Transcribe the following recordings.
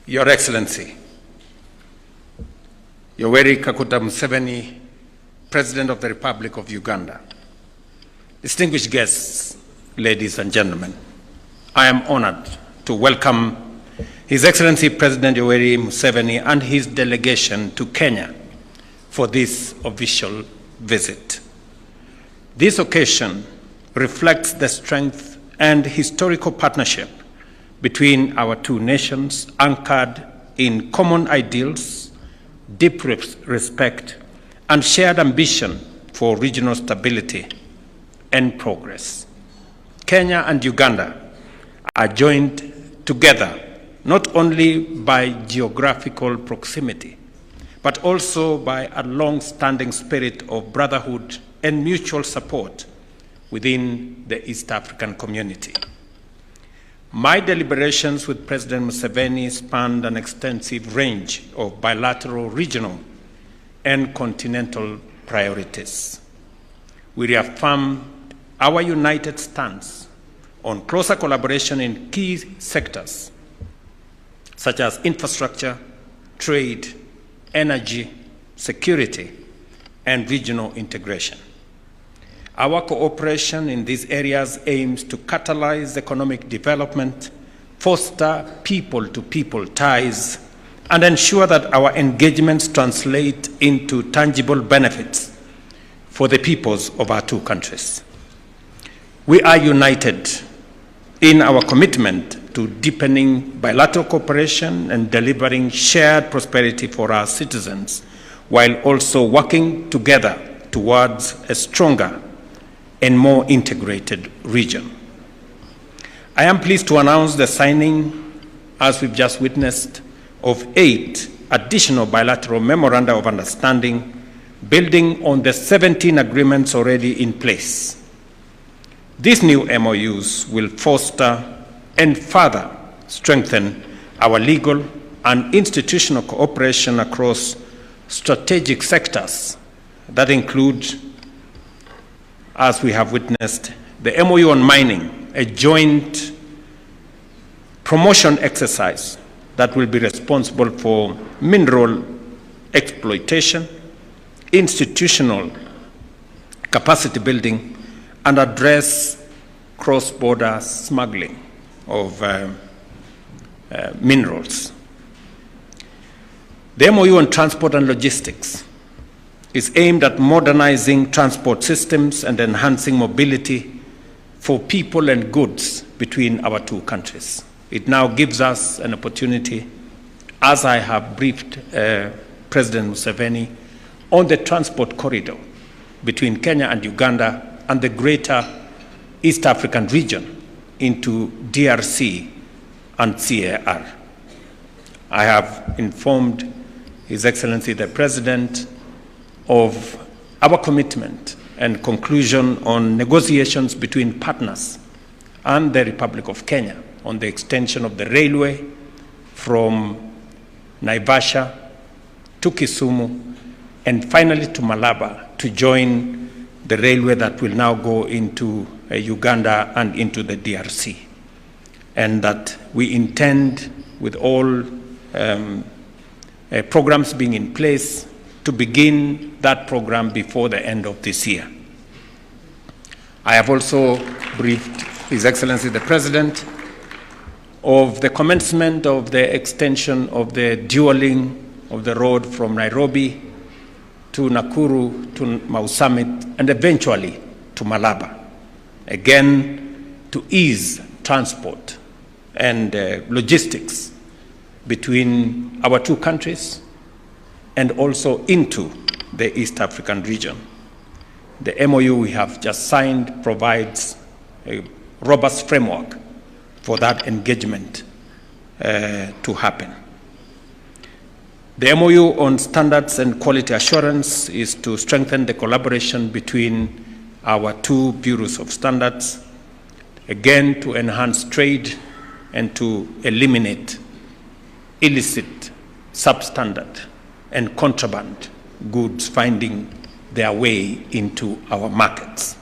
Your Excellency, Yoweri Museveni, President of the Republic of Uganda, distinguished guests, ladies and gentlemen, I am honored to welcome His Excellency President Yoweri Museveni and his delegation to Kenya for this official visit. This occasion reflects the strength and historical partnership between our two nations, anchored in common ideals, deep respect, and shared ambition for regional stability and progress. Kenya and Uganda are joined together not only by geographical proximity, but also by a long-standing spirit of brotherhood and mutual support within the East African community. My deliberations with President Museveni spanned an extensive range of bilateral, regional, and continental priorities. We reaffirmed our united stance on closer collaboration in key sectors such as infrastructure, trade, energy, security, and regional integration. Our cooperation in these areas aims to catalyze economic development, foster people-to-people ties, and ensure that our engagements translate into tangible benefits for the peoples of our two countries. We are united in our commitment to deepening bilateral cooperation and delivering shared prosperity for our citizens, while also working together towards a stronger and more integrated region. I am pleased to announce the signing, as we've just witnessed, of 8 additional bilateral memoranda of understanding, building on the 17 agreements already in place. These new MOUs will foster and further strengthen our legal and institutional cooperation across strategic sectors that include, as we have witnessed, the MOU on mining, a joint promotion exercise that will be responsible for mineral exploitation, institutional capacity building, and address cross-border smuggling of minerals. The MOU on transport and logistics is aimed at modernizing transport systems and enhancing mobility for people and goods between our two countries. It now gives us an opportunity, as I have briefed President Museveni, on the transport corridor between Kenya and Uganda and the greater East African region into DRC and CAR. I have informed His Excellency the President of our commitment and conclusion on negotiations between partners and the Republic of Kenya on the extension of the railway from Naivasha to Kisumu and finally to Malaba to join the railway that will now go into Uganda and into the DRC. And that we intend, with all programs being in place, to begin that program before the end of this year. I have also briefed His Excellency the President of the commencement of the extension of the dualling of the road from Nairobi to Nakuru to Mau Summit and eventually to Malaba, again to ease transport and logistics between our two countries and also into the East African region. The MOU we have just signed provides a robust framework for that engagement to happen. The MOU on standards and quality assurance is to strengthen the collaboration between our two bureaus of standards, again to enhance trade and to eliminate illicit, substandard, and contraband goods finding their way into our markets.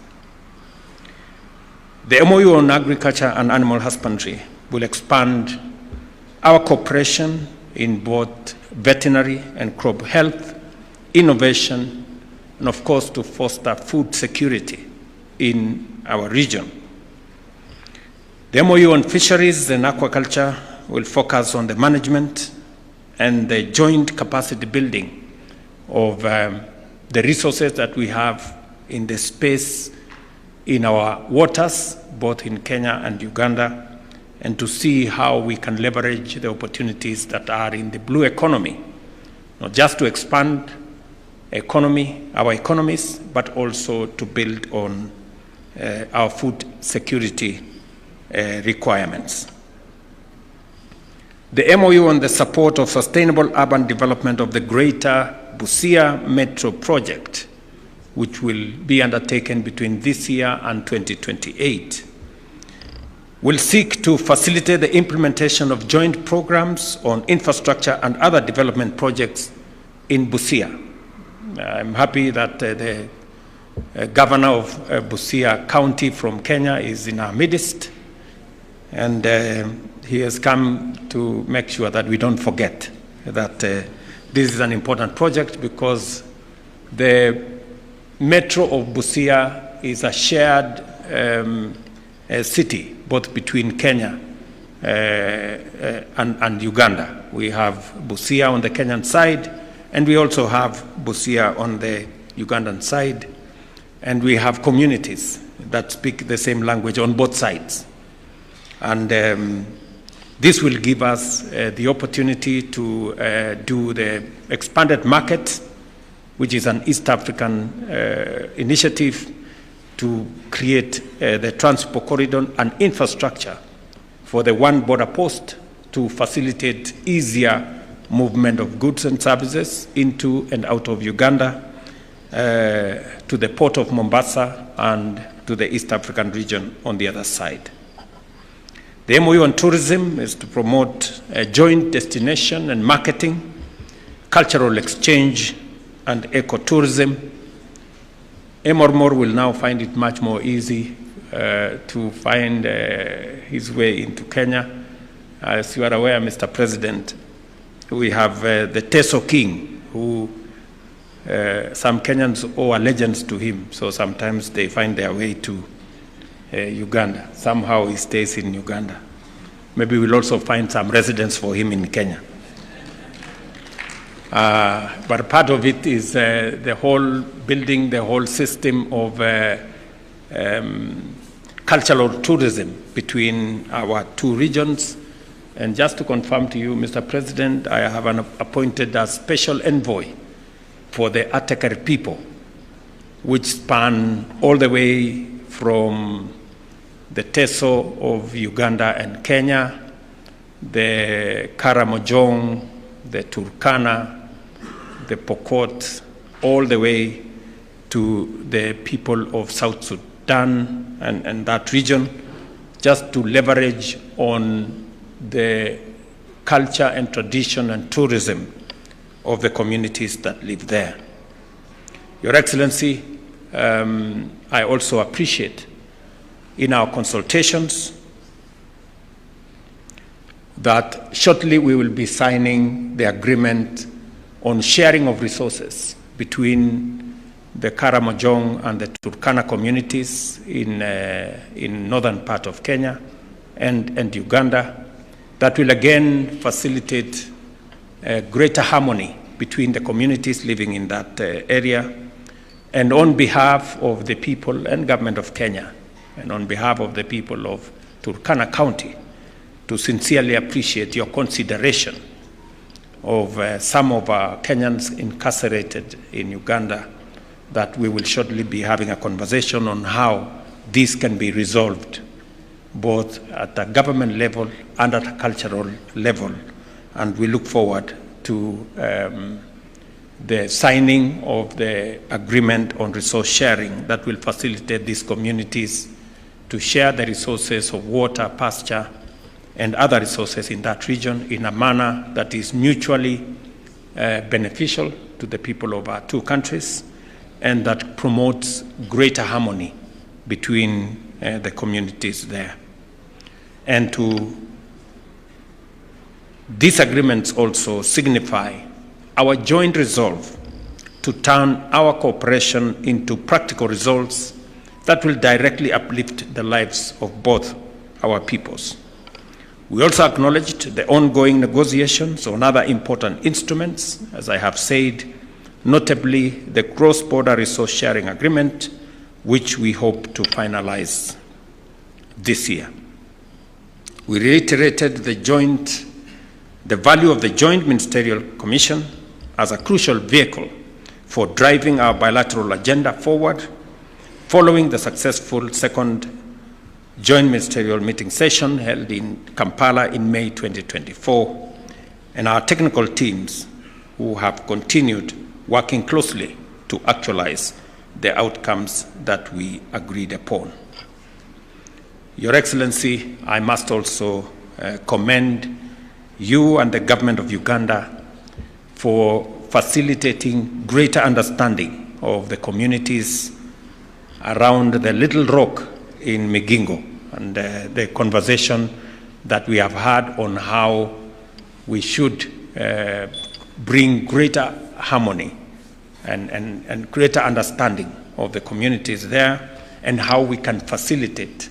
The MOU on agriculture and animal husbandry will expand our cooperation in both veterinary and crop health, innovation, and of course to foster food security in our region. The MOU on fisheries and aquaculture will focus on the management and the joint capacity building of the resources that we have in the space in our waters, both in Kenya and Uganda, and to see how we can leverage the opportunities that are in the blue economy, not just to expand our economies, but also to build on our food security requirements. The MOU on the support of sustainable urban development of the Greater Busia Metro Project, which will be undertaken between this year and 2028, will seek to facilitate the implementation of joint programs on infrastructure and other development projects in Busia. I'm happy that the governor of Busia County from Kenya is in our midst, and he has come to make sure that we don't forget that this is an important project, because the Metro of Busia is a shared city, both between Kenya and Uganda. We have Busia on the Kenyan side, and we also have Busia on the Ugandan side, and we have communities that speak the same language on both sides. And this will give us the opportunity to do the expanded market, which is an East African initiative to create the transport corridor and infrastructure for the one border post to facilitate easier movement of goods and services into and out of Uganda, to the port of Mombasa and to the East African region on the other side. The MOU on tourism is to promote joint destination and marketing, cultural exchange, and ecotourism. Emormor will now find it much more easy to find his way into Kenya. As you are aware, Mr. President, we have the Teso King, who some Kenyans owe allegiance to him, so sometimes they find their way to Uganda. Somehow he stays in Uganda. Maybe we'll also find some residence for him in Kenya. But part of it is the whole building, the whole system of cultural tourism between our two regions. And just to confirm to you, Mr. President, I have appointed a special envoy for the Atekeri people, which span all the way from the Teso of Uganda and Kenya, the Karamojong, the Turkana, the Pokot, all the way to the people of South Sudan and that region, just to leverage on the culture and tradition and tourism of the communities that live there. Your Excellency, I also appreciate in our consultations that shortly we will be signing the agreement on sharing of resources between the Karamojong and the Turkana communities in northern part of Kenya and Uganda, that will again facilitate greater harmony between the communities living in that area. And on behalf of the people and government of Kenya, and on behalf of the people of Turkana County, to sincerely appreciate your consideration of some of our Kenyans incarcerated in Uganda, that we will shortly be having a conversation on how this can be resolved, both at a government level and at a cultural level. And we look forward to the signing of the agreement on resource sharing that will facilitate these communities to share the resources of water, pasture, and other resources in that region in a manner that is mutually beneficial to the people of our two countries, and that promotes greater harmony between the communities there. And to These agreements also signify our joint resolve to turn our cooperation into practical results that will directly uplift the lives of both our peoples. We also acknowledged the ongoing negotiations on other important instruments, as I have said, notably the cross-border resource sharing agreement, which we hope to finalize this year. We reiterated the value of the Joint Ministerial Commission as a crucial vehicle for driving our bilateral agenda forward, following the successful second Joint Ministerial meeting session held in Kampala in May 2024, and our technical teams who have continued working closely to actualize the outcomes that we agreed upon. Your Excellency, I must also commend you and the government of Uganda for facilitating greater understanding of the communities around the Little Rock in Migingo, and the conversation that we have had on how we should bring greater harmony and greater understanding of the communities there, and how we can facilitate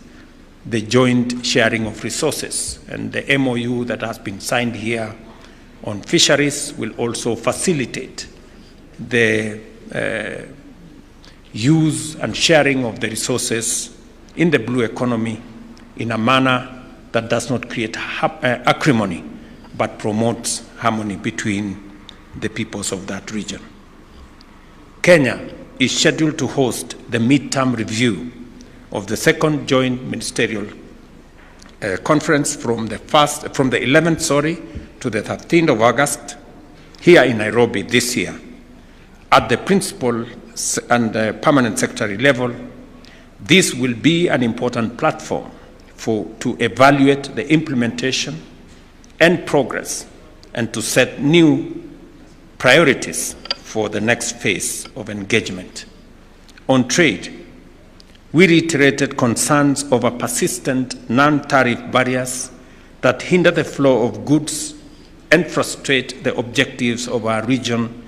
the joint sharing of resources. And the MOU that has been signed here on fisheries will also facilitate the use and sharing of the resources in the blue economy in a manner that does not create acrimony, but promotes harmony between the peoples of that region. Kenya is scheduled to host the midterm review of the second joint ministerial conference from the 11th to the 13th of August here in Nairobi this year. At the principal and permanent secretary level, this will be an important platform to evaluate the implementation and progress, and to set new priorities for the next phase of engagement. On trade, we reiterated concerns over persistent non-tariff barriers that hinder the flow of goods and frustrate the objectives of our region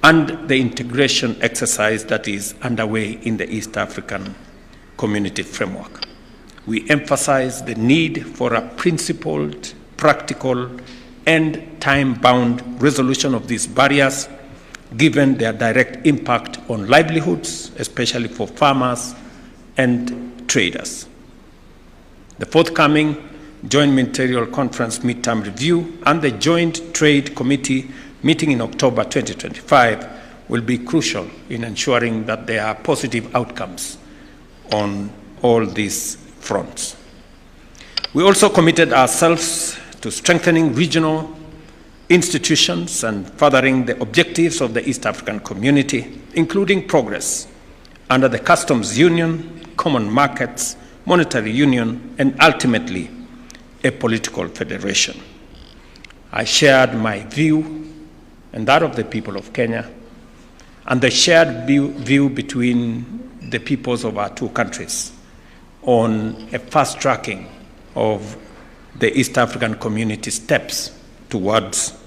and the integration exercise that is underway in the East African Community Framework. We emphasize the need for a principled, practical, and time-bound resolution of these barriers, given their direct impact on livelihoods, especially for farmers and traders. The forthcoming Joint Ministerial Conference midterm review and the Joint Trade Committee meeting in October 2025 will be crucial in ensuring that there are positive outcomes on all these fronts. We also committed ourselves to strengthening regional institutions and furthering the objectives of the East African Community, including progress under the Customs Union, Common Markets, Monetary Union, and ultimately a political federation. I shared my view and that of the people of Kenya, and the shared view between the peoples of our two countries on a fast tracking of the East African Community steps towards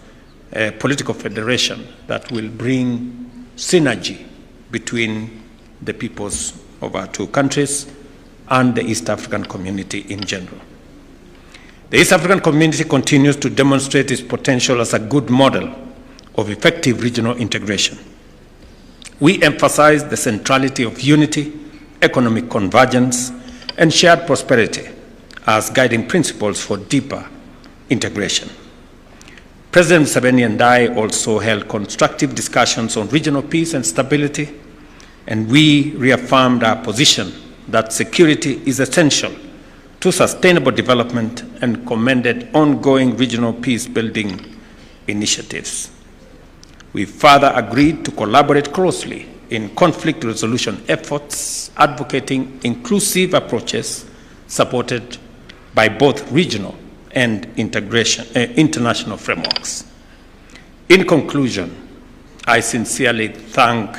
a political federation that will bring synergy between the peoples of our two countries and the East African Community in general. The East African Community continues to demonstrate its potential as a good model of effective regional integration. We emphasize the centrality of unity, economic convergence, and shared prosperity as guiding principles for deeper integration. President Museveni and I also held constructive discussions on regional peace and stability, and we reaffirmed our position that security is essential to sustainable development and commended ongoing regional peace-building initiatives. We further agreed to collaborate closely in conflict resolution efforts, advocating inclusive approaches supported by both regional and international frameworks. In conclusion, I sincerely thank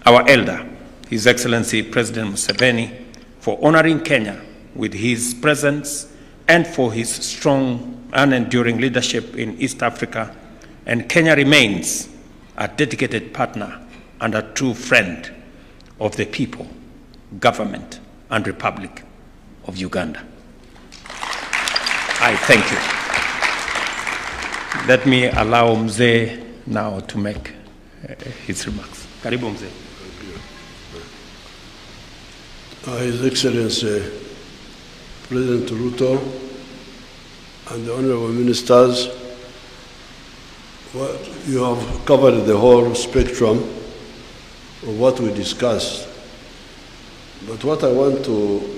our elder, His Excellency President Museveni, for honoring Kenya with his presence and for his strong and enduring leadership in East Africa, and Kenya remains a dedicated partner and a true friend of the people, government, and Republic of Uganda. I thank you. Let me allow Mzee now to make his remarks. Karibu Mzee. His Excellency President Ruto and the honorable ministers, you have covered the whole spectrum of what we discussed. But what I want to